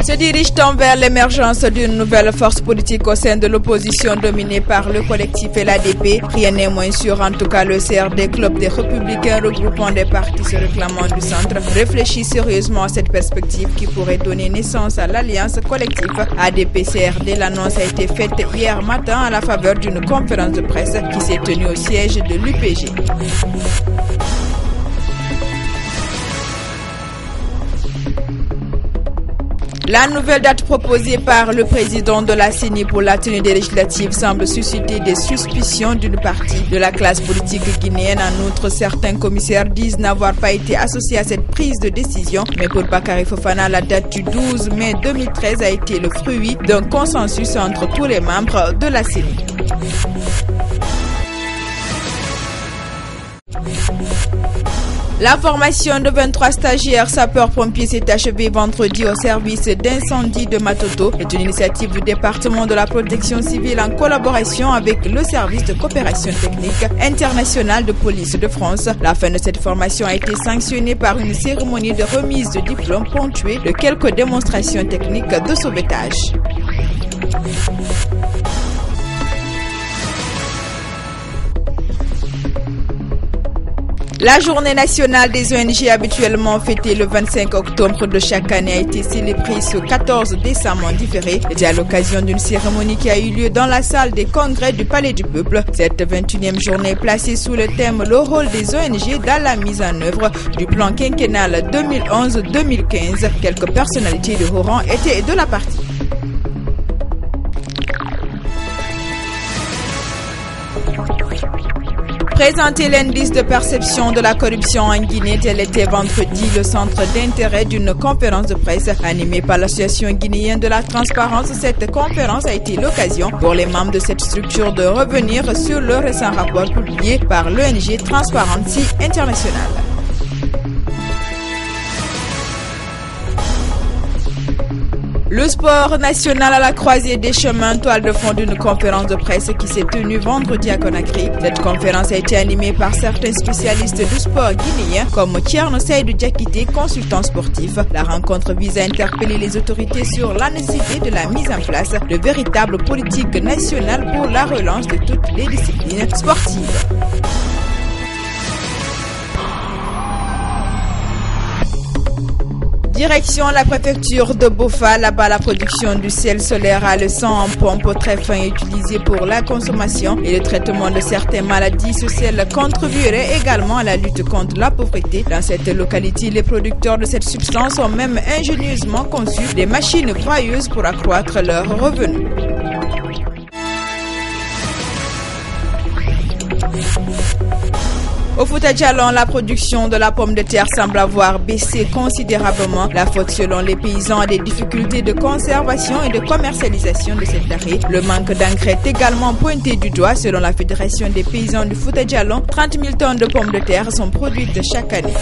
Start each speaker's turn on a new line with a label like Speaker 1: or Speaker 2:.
Speaker 1: se dirige-t-on vers l'émergence d'une nouvelle force politique au sein de l'opposition dominée par le collectif et l'ADP? Rien n'est moins sûr, en tout cas le CRD, club des républicains regroupant des partis se réclamant du centre, réfléchit sérieusement à cette perspective qui pourrait donner naissance à l'alliance collective ADP-CRD. L'annonce a été faite hier matin à la faveur d'une conférence de presse qui s'est tenue au siège de l'UPG. La nouvelle date proposée par le président de la CENI pour la tenue des législatives semble susciter des suspicions d'une partie de la classe politique guinéenne. En outre, certains commissaires disent n'avoir pas été associés à cette prise de décision. Mais pour Bakary Fofana, la date du 12 mai 2013 a été le fruit d'un consensus entre tous les membres de la CENI. La formation de 23 stagiaires sapeurs-pompiers s'est achevée vendredi au service d'incendie de Matoto. C'est une initiative du département de la protection civile en collaboration avec le service de coopération technique internationale de police de France. La fin de cette formation a été sanctionnée par une cérémonie de remise de diplôme ponctuée de quelques démonstrations techniques de sauvetage. La journée nationale des ONG, habituellement fêtée le 25 octobre de chaque année, a été célébrée ce 14 décembre différé. C'était à l'occasion d'une cérémonie qui a eu lieu dans la salle des congrès du Palais du Peuple. Cette 21e journée est placée sous le thème « Le rôle des ONG dans la mise en œuvre du plan quinquennal 2011-2015 ». Quelques personnalités de haut rang étaient de la partie. Présenter l'indice de perception de la corruption en Guinée, tel était vendredi le centre d'intérêt d'une conférence de presse animée par l'Association guinéenne de la transparence. Cette conférence a été l'occasion pour les membres de cette structure de revenir sur le récent rapport publié par l'ONG Transparency International. Le sport national à la croisée des chemins, toile de fond d'une conférence de presse qui s'est tenue vendredi à Conakry. Cette conférence a été animée par certains spécialistes du sport guinéen comme Thierno Seydou Diakité, consultant sportif. La rencontre vise à interpeller les autorités sur la nécessité de la mise en place de véritables politiques nationales pour la relance de toutes les disciplines sportives. Direction la préfecture de Bofa, là-bas la production du sel solaire à le sang en pompe très fin est utilisée pour la consommation et le traitement de certaines maladies. Ce sel contribuerait également à la lutte contre la pauvreté. Dans cette localité, les producteurs de cette substance ont même ingénieusement conçu des machines broyeuses pour accroître leurs revenus. Au Fouta Djallon, la production de la pomme de terre semble avoir baissé considérablement. La faute, selon les paysans, à des difficultés de conservation et de commercialisation de cette denrée. Le manque d'engrais est également pointé du doigt. Selon la Fédération des paysans du Fouta Djallon, 30 000 tonnes de pommes de terre sont produites chaque année.